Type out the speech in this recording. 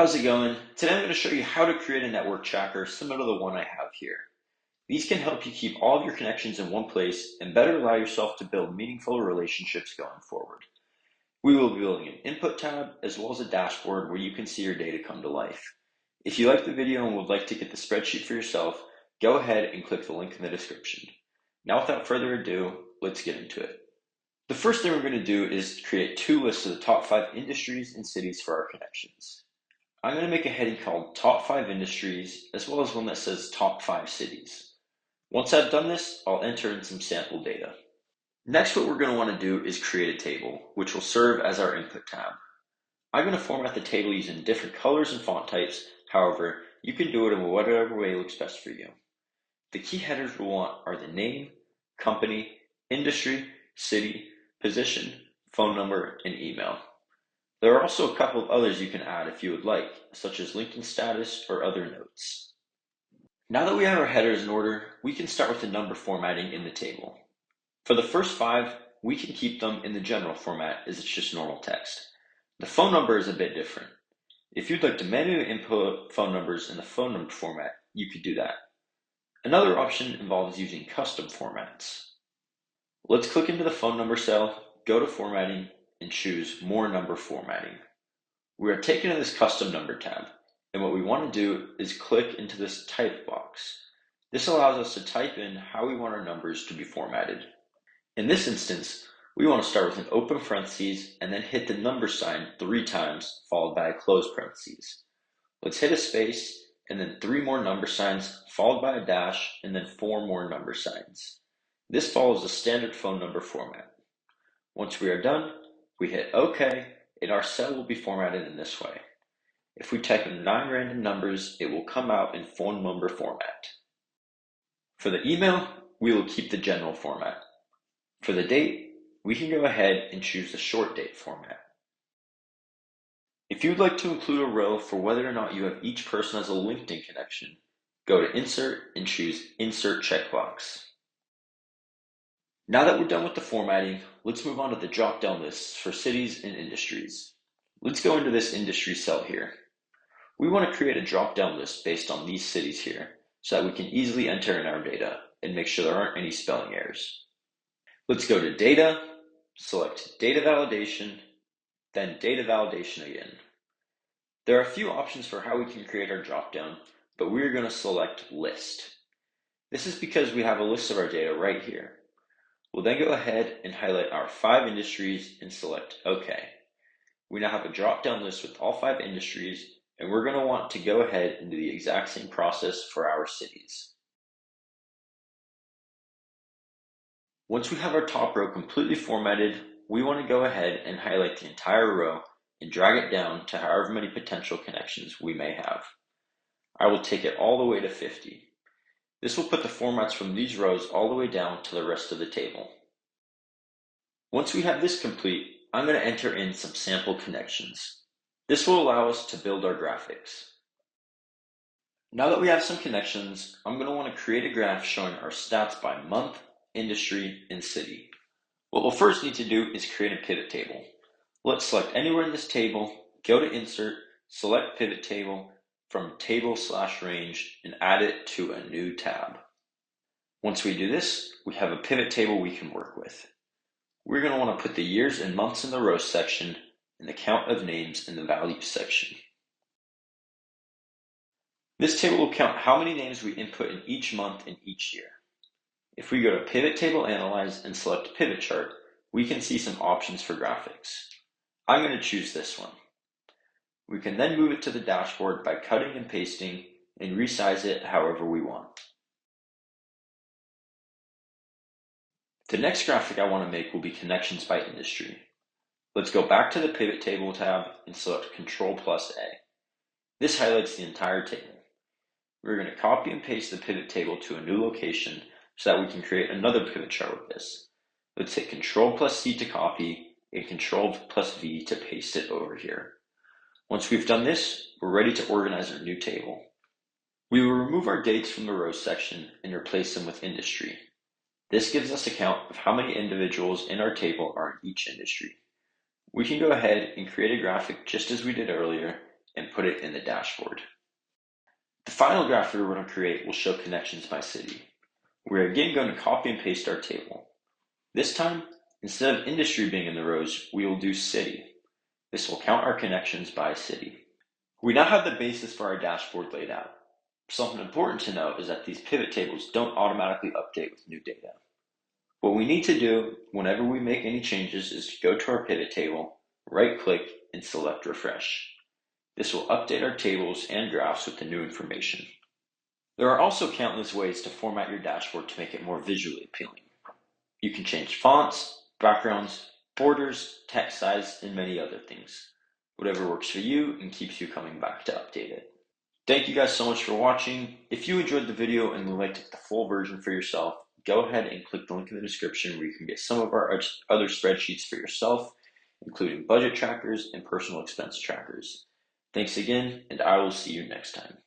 How's it going? Today I'm going to show you how to create a network tracker similar to the one I have here. These can help you keep all of your connections in one place and better allow yourself to build meaningful relationships going forward. We will be building an input tab as well as a dashboard where you can see your data come to life. If you like the video and would like to get the spreadsheet for yourself, go ahead and click the link in the description. Now without further ado, let's get into it. The first thing we're going to do is create two lists of the top 5 industries and cities for our connections. I'm going to make a heading called Top 5 Industries, as well as one that says Top 5 Cities. Once I've done this, I'll enter in some sample data. Next, what we're going to want to do is create a table, which will serve as our input tab. I'm going to format the table using different colors and font types. However, you can do it in whatever way looks best for you. The key headers we'll want are the name, company, industry, city, position, phone number, and email. There are also a couple of others you can add if you would like, such as LinkedIn status or other notes. Now that we have our headers in order, we can start with the number formatting in the table. For the first 5, we can keep them in the general format as it's just normal text. The phone number is a bit different. If you'd like to manually input phone numbers in the phone number format, you could do that. Another option involves using custom formats. Let's click into the phone number cell, go to formatting, and choose More Number Formatting. We are taken to this Custom Number tab, and what we want to do is click into this Type box. This allows us to type in how we want our numbers to be formatted. In this instance, we want to start with an open parentheses and then hit the number sign 3 times, followed by a closed parentheses. Let's hit a space, and then 3 more number signs, followed by a dash, and then 4 more number signs. This follows the standard phone number format. Once we are done, we hit OK, and our cell will be formatted in this way. If we type in 9 random numbers, it will come out in phone number format. For the email, we will keep the general format. For the date, we can go ahead and choose the short date format. If you'd like to include a row for whether or not you have each person as a LinkedIn connection, go to Insert and choose Insert Checkbox. Now that we're done with the formatting, let's move on to the drop-down lists for cities and industries. Let's go into this industry cell here. We want to create a drop-down list based on these cities here so that we can easily enter in our data and make sure there aren't any spelling errors. Let's go to Data, select Data Validation, then Data Validation again. There are a few options for how we can create our drop-down, but we're going to select List. This is because we have a list of our data right here. We'll then go ahead and highlight our 5 industries and select OK. We now have a drop-down list with all 5 industries, and we're going to want to go ahead and do the exact same process for our cities. Once we have our top row completely formatted, we want to go ahead and highlight the entire row and drag it down to however many potential connections we may have. I will take it all the way to 50. This will put the formats from these rows all the way down to the rest of the table. Once we have this complete, I'm going to enter in some sample connections. This will allow us to build our graphics. Now that we have some connections, I'm going to want to create a graph showing our stats by month, industry, and city. What we'll first need to do is create a pivot table. Let's select anywhere in this table, go to Insert, select Pivot Table, from Table/Range and add it to a new tab. Once we do this, we have a pivot table we can work with. We're going to want to put the years and months in the rows section and the count of names in the values section. This table will count how many names we input in each month and each year. If we go to Pivot Table Analyze and select Pivot Chart, we can see some options for graphics. I'm going to choose this one. We can then move it to the dashboard by cutting and pasting and resize it however we want. The next graphic I want to make will be connections by industry. Let's go back to the Pivot Table tab and select Ctrl+A. This highlights the entire table. We're going to copy and paste the pivot table to a new location so that we can create another pivot chart with this. Let's hit Ctrl+C to copy and Ctrl+V to paste it over here. Once we've done this, we're ready to organize our new table. We will remove our dates from the rows section and replace them with industry. This gives us a count of how many individuals in our table are in each industry. We can go ahead and create a graphic just as we did earlier and put it in the dashboard. The final graph we're going to create will show connections by city. We're again going to copy and paste our table. This time, instead of industry being in the rows, we will do city. This will count our connections by city. We now have the basis for our dashboard laid out. Something important to note is that these pivot tables don't automatically update with new data. What we need to do whenever we make any changes is to go to our pivot table, right-click, and select Refresh. This will update our tables and graphs with the new information. There are also countless ways to format your dashboard to make it more visually appealing. You can change fonts, backgrounds, borders, text size, and many other things. Whatever works for you and keeps you coming back to update it. Thank you guys so much for watching. If you enjoyed the video and would like to get the full version for yourself, go ahead and click the link in the description where you can get some of our other spreadsheets for yourself, including budget trackers and personal expense trackers. Thanks again, and I will see you next time.